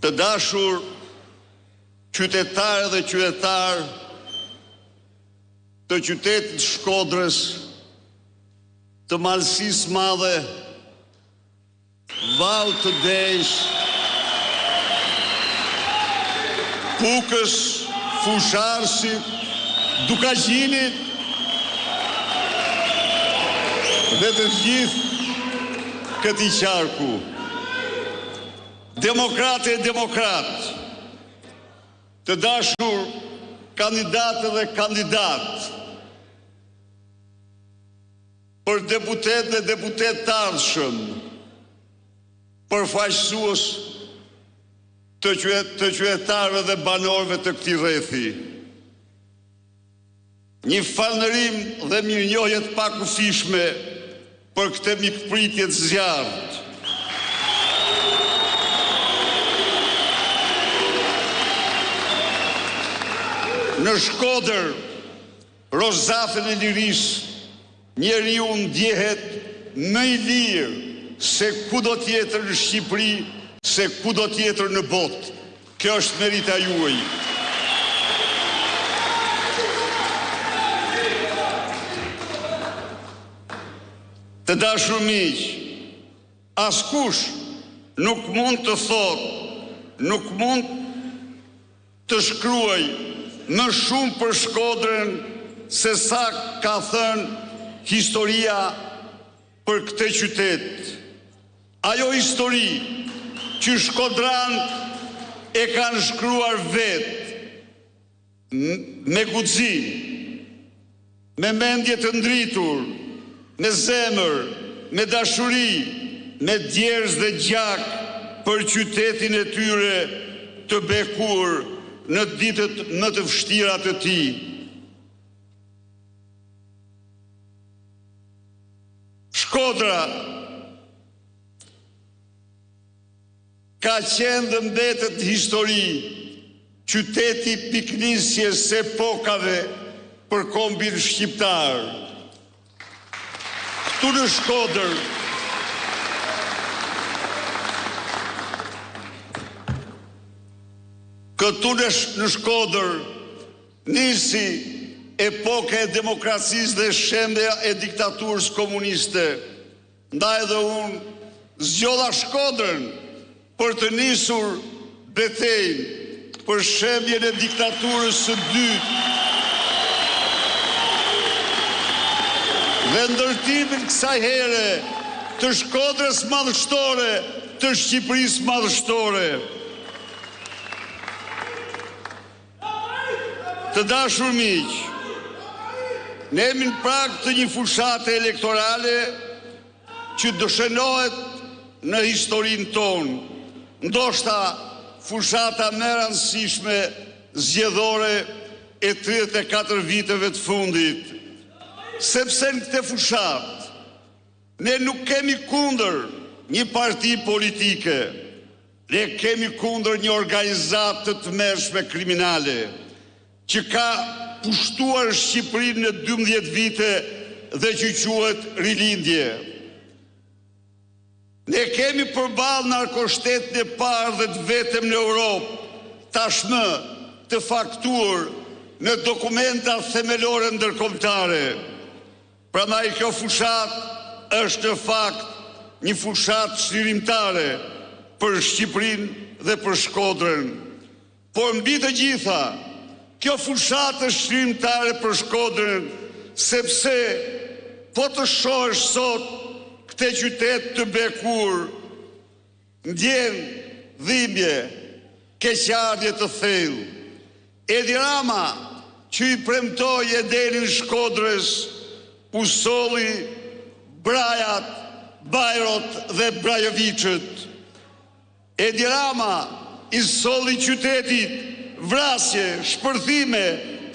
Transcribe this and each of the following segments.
Të dashur qytetarë dhe qytetarë të qytetit Shkodrës, të malësisë madhe, Vallë të Desh, Pukës, Fusharësit, Dukagjinit dhe të gjithë këtij qarku. Demokrate e demokrat, të dashur kandidatë dhe kandidat, për deputet dhe deputet të ardhshëm, përfaqësues të qytetarëve dhe banorëve të këtij rrethi. Një falënderim dhe mirënjohje të pakufishme për këtë mikpritje të zjarrt. Në Shkodër, rozafën e lirisë, njeriu ndjehet më i lirë se kudo tjetër në Shqipëri, se kudo tjetër në botë. Kjo është merita juaj. Të dashur miq, askush nuk mund të thotë, nuk mund të shkruaj më shumë për Shkodrën se sa ka thënë historia për këtë qytet. Ajo histori që shkodranët e kanë shkruar vetë me guxim, me mendje të ndritur, me zemër, me dashuri, me djerës dhe gjak për qytetin e tyre të bekur në ditët më të vështira të tij. Shkodra ka qenë dhe mbetet histori, qyteti piknisjes së epokave për kombin shqiptar. Këtu në Shkodër në Shkodër nisi epoka e demokracisë dhe shembja e diktaturës komuniste. Ndaj dhe unë zgjodha Shkodrën për të nisur betejën për shembjen e diktaturës së dytë dhe ndërtimin kësaj here të Shkodrës madhështore, të Shqipërisë madhështore. Të dashur miq, ne jemi në prag të një fushate elektorale që dëshenohet në historinë tonë. Ndoshta fushata më e rëndësishme zgjedhore e 34 viteve të fundit. Sepse në këtë fushat ne nuk kemi kundër një parti politike, ne kemi kundër një organizatë të tmerrshme kriminale që ka pushtuar Shqipërinë në 12 vite dhe që quhet rilindje. Ne kemi përballë narkoshtetin e parë dhe të vetëm në Europë, tashmë të faktuar në dokumenta themelore ndërkombëtare. Prandaj kjo fushat është në fakt një fushat çlirimtare për Shqipërinë dhe për Shkodrën. Por mbi të gjitha, kjo fushat është çlirimtare për Shkodrën, sepse po të shohësh sot këtë qytet të bekur, ndjen dhimbje, keqardhje të thellë. Edi Rama, që i premtoi Edelin Shkodrës, u solli Brajat, Bajrot dhe Brajoviçët. Edi Rama i solli qytetit vrasje, shpërthime,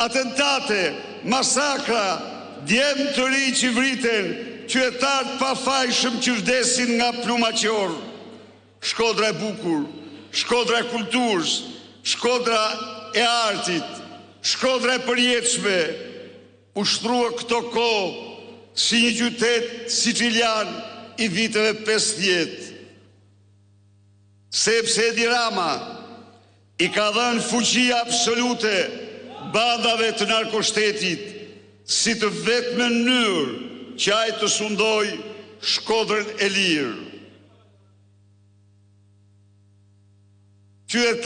atentate, masakra, djemë të ri që vriten, qytetarë pafajshëm që vdesin nga pluma qorë. Shkodra e bukur, Shkodra e kulturës, Shkodra e artit, Shkodra e përjetshme, ushtrua këto kohë si një qytet sicilian i viteve 50. Sepse Edi Rama i ka dhënë fuqi absolute bandave të narkoshtetit si të vetme mënyrë që ai të sundoj Shkodrën e Lirë.